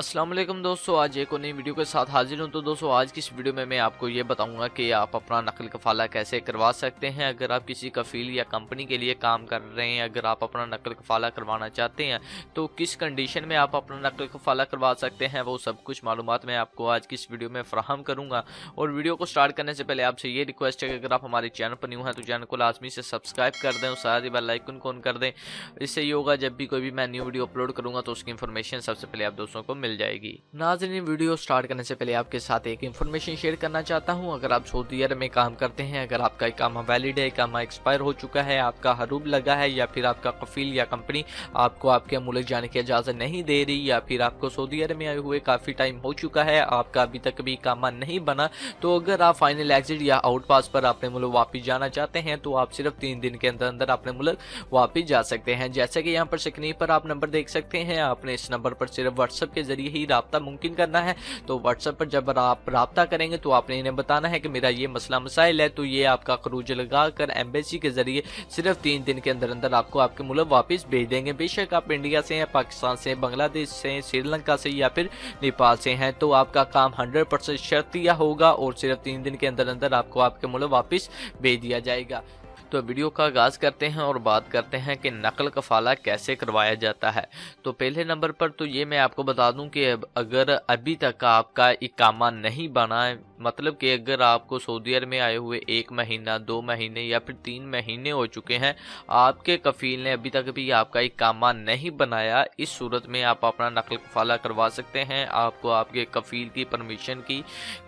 अस्सलाम वालेकुम दोस्तों, आज एक और नई वीडियो के साथ हाजिर हूं। तो दोस्तों आज की इस वीडियो में मैं आपको ये बताऊंगा कि आप अपना नकल कफाला कैसे करवा सकते हैं। अगर आप किसी कफील या कंपनी के लिए काम कर रहे हैं, अगर आप अपना नकल कफाला करवाना चाहते हैं तो किस कंडीशन में आप अपना नकल कफाला करवा सकते हैं, वो सब कुछ मालूमात मैं आपको आज की इस वीडियो में फराहम करूँगा। और वीडियो को स्टार्ट करने से पहले आपसे ये रिक्वेस्ट है कि अगर आप हमारे चैनल पर न्यू हैं तो चैनल को लाजमी से सब्सक्राइब कर दें और साथ ही बेल आइकन को ऑन कर दें। इससे ये होगा जब भी कोई भी मैं न्यू वीडियो अपलोड करूँगा तो उसकी इन्फॉर्मेशन सबसे पहले आप दोस्तों को मिल जाएगी। नाज़रीन, वीडियो स्टार्ट करने से पहले आपके साथ एक इन्फॉर्मेशन शेयर करना चाहता हूं। अगर आप सऊदी अरब में काम करते हैं, अगर आपका इकामा वैलिड है, इकामा एक्सपायर हो चुका है, आपका हरूब लगा है, या फिर आपका कफील या कंपनी आपको आपके मुल्क जाने की इजाज़त नहीं दे रही, या फिर आपको सऊदी अरब में आए हुए काफ़ी टाइम हो चुका है, आपका अभी तक भी इकामा नहीं बना, तो अगर आप फाइनल एग्जिट या आउट पास पर अपने मुल्क वापस जाना चाहते हैं तो आप सिर्फ 3 दिन के अंदर अंदर अपने मुल्क वापस जा सकते हैं। जैसे कि यहाँ पर स्क्रीन पर आप नंबर देख सकते हैं, आपने इस नंबर पर सिर्फ व्हाट्सएप के जरिए ही राब्ता मुमकिन करना है। तो व्हाट्सएप पर जब आप राब्ता करेंगे तो आपने इन्हें बताना है कि मेरा ये मसला मसाइल है, तो ये आपका खरूज लगा कर एम्बेसी के जरिए सिर्फ 3 दिन के अंदर अंदर आपको आपके मुल्क वापस भेज देंगे। बेशक आप इंडिया से हैं, पाकिस्तान से, बांग्लादेश से, श्रीलंका से या फिर नेपाल से हैं, तो आपका काम 100% शर्तिया होगा और सिर्फ 3 दिन के अंदर अंदर आपको आपके मुल्क वापस भेज दिया जाएगा। तो वीडियो का आगाज़ करते हैं और बात करते हैं कि नकल कफाला कैसे करवाया जाता है। तो पहले नंबर पर तो ये मैं आपको बता दूं कि अगर अभी तक आपका इकामा नहीं बना है, मतलब कि अगर आपको सऊदी अरब में आए हुए 1 महीना, 2 महीने या फिर 3 महीने हो चुके हैं, आपके कफील ने अभी तक भी आपका इकामा नहीं बनाया, इस सूरत में आप अपना नकल कफाला करवा सकते हैं। आपको आपके कफील की परमिशन की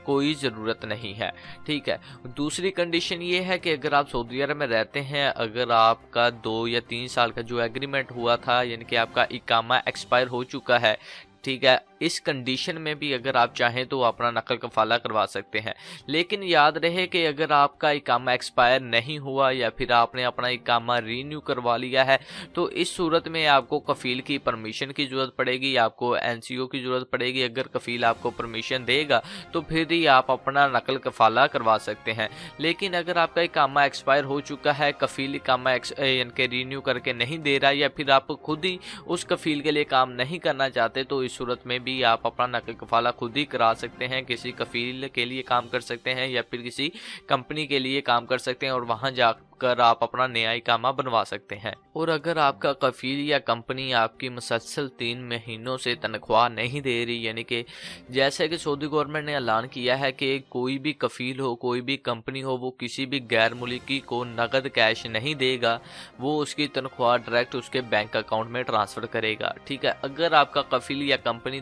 कोई ज़रूरत नहीं है, ठीक है। दूसरी कंडीशन ये है कि अगर आप सऊदी अरब में रहते हैं, अगर आपका 2 या 3 साल का जो एग्रीमेंट हुआ था, यानी कि आपका इकामा एक्सपायर हो चुका है, ठीक है, इस कंडीशन में भी अगर आप चाहें तो अपना नकल कफाला करवा सकते हैं। लेकिन याद रहे कि अगर आपका इकामा एक्सपायर नहीं हुआ या फिर आपने अपना इकामा रीन्यू करवा लिया है, तो इस सूरत में आपको कफील की परमिशन की ज़रूरत पड़ेगी, आपको एनसीओ की ज़रूरत पड़ेगी। अगर कफील आपको परमिशन देगा तो फिर ही आप अपना नकल कफाला करवा सकते हैं। लेकिन अगर आपका इकामा एक्सपायर हो चुका है, कफील इकामा यानी कि रीन्यू करके नहीं दे रहा, या फिर आप खुद ही उस कफील के लिए काम नहीं करना चाहते, तो इस सूरत में भी आप अपना नकल कफाला खुद ही करा सकते हैं। किसी कफील के लिए काम कर सकते हैं या फिर किसी कंपनी के लिए काम कर सकते हैं और वहां जाकर आप अपना नया इकामा बनवा सकते हैं। और अगर आपका कफील या कंपनी आपकी मुसलसल 3 महीनों से तनख्वाह नहीं दे रही, यानी कि जैसे कि सऊदी गवर्नमेंट ने ऐलान किया है कि कोई भी कफील हो, कोई भी कंपनी हो, वो किसी भी गैर मुल्की को नगद कैश नहीं देगा, वो उसकी तनख्वाह डायरेक्ट उसके बैंक अकाउंट में ट्रांसफ़र करेगा, ठीक है। अगर आपका कफील या कंपनी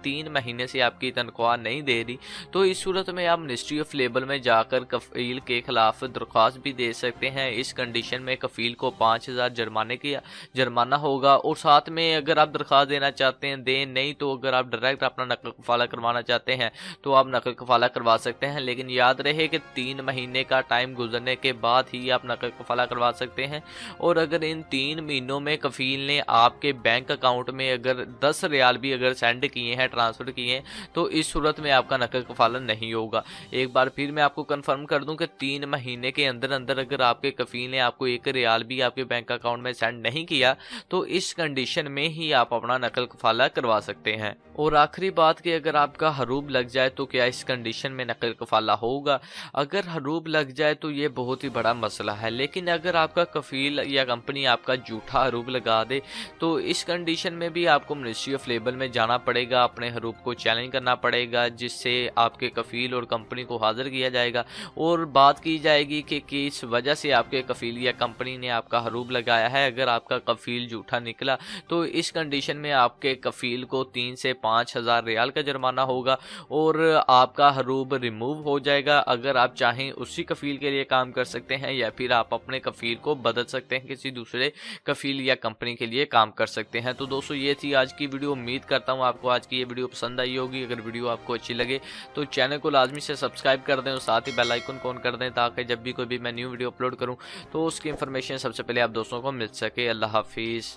3 महीने से आपकी तनख्वाह नहीं दे रही, तो इस सूरत में आप मिनिस्ट्री ऑफ लेबर में जाकर कफील के खिलाफ दरख्वास्त भी दे सकते हैं। इस कंडीशन में कफील को 5000 जुर्माना होगा, और साथ में अगर आप दरख्वास्त देना चाहते हैं दें, नहीं तो अगर आप डायरेक्ट अपना नकल कफाला करवाना चाहते हैं तो आप नकल कफाला करवा सकते हैं। लेकिन याद रहे कि 3 महीने का टाइम गुजरने के बाद ही आप नकल कफाला करवा सकते हैं। और अगर इन 3 महीनों में कफील ने आपके बैंक अकाउंट में अगर 10 रियाल भी अगर सेंड किए हैं, ट्रांसफ़र किए हैं, तो इस सूरत में आपका नकल कफाला नहीं होगा। एक बार फिर मैं आपको कंफर्म कर दूं कि 3 महीने के अंदर अंदर अगर आपके कफील ने आपको 1 रियाल भी आपके बैंक अकाउंट में सेंड नहीं किया, तो इस कंडीशन में ही आप अपना नकल कफाला करवा सकते हैं। और आखिरी बात कि अगर आपका हरूब लग जाए तो क्या इस कंडीशन में नकल कफाला होगा? अगर हरूब लग जाए तो ये बहुत ही बड़ा मसला है, लेकिन अगर आपका कफील या कंपनी आपका झूठा हरूब लगा दे तो इस कंडीशन में भी आपको मिनिस्ट्री ऑफ लेबर में जाना पड़ेगा, अपने हरूब को चैलेंज करना पड़ेगा, जिससे आपके कफील और कंपनी को हाजिर किया जाएगा और बात की जाएगी कि किस वजह से आपके कफील या कंपनी ने आपका हरूब लगाया है। अगर आपका कफील झूठा निकला तो इस कंडीशन में आपके कफील को 3 से 5000 रियाल का जुर्माना होगा और आपका हरूब रिमूव हो जाएगा। अगर आप चाहें उसी कफील के लिए काम कर सकते हैं या फिर आप अपने कफील को बदल सकते हैं, किसी दूसरे कफील या कंपनी के लिए काम कर सकते हैं। तो दोस्तों ये थी आज की वीडियो। उम्मीद करता हूँ आपको आज की ये वीडियो पसंद आई होगी। अगर वीडियो आपको अच्छी लगे तो चैनल को लाजमी से सब्सक्राइब कर दें और साथ ही बेल आइकन को ऑन कर दें, ताकि जब भी कोई भी मैं न्यू वीडियो अपलोड करूँ तो उसकी इन्फॉर्मेशन सबसे पहले आप दोस्तों को मिल सके। अल्लाह हाफिज़।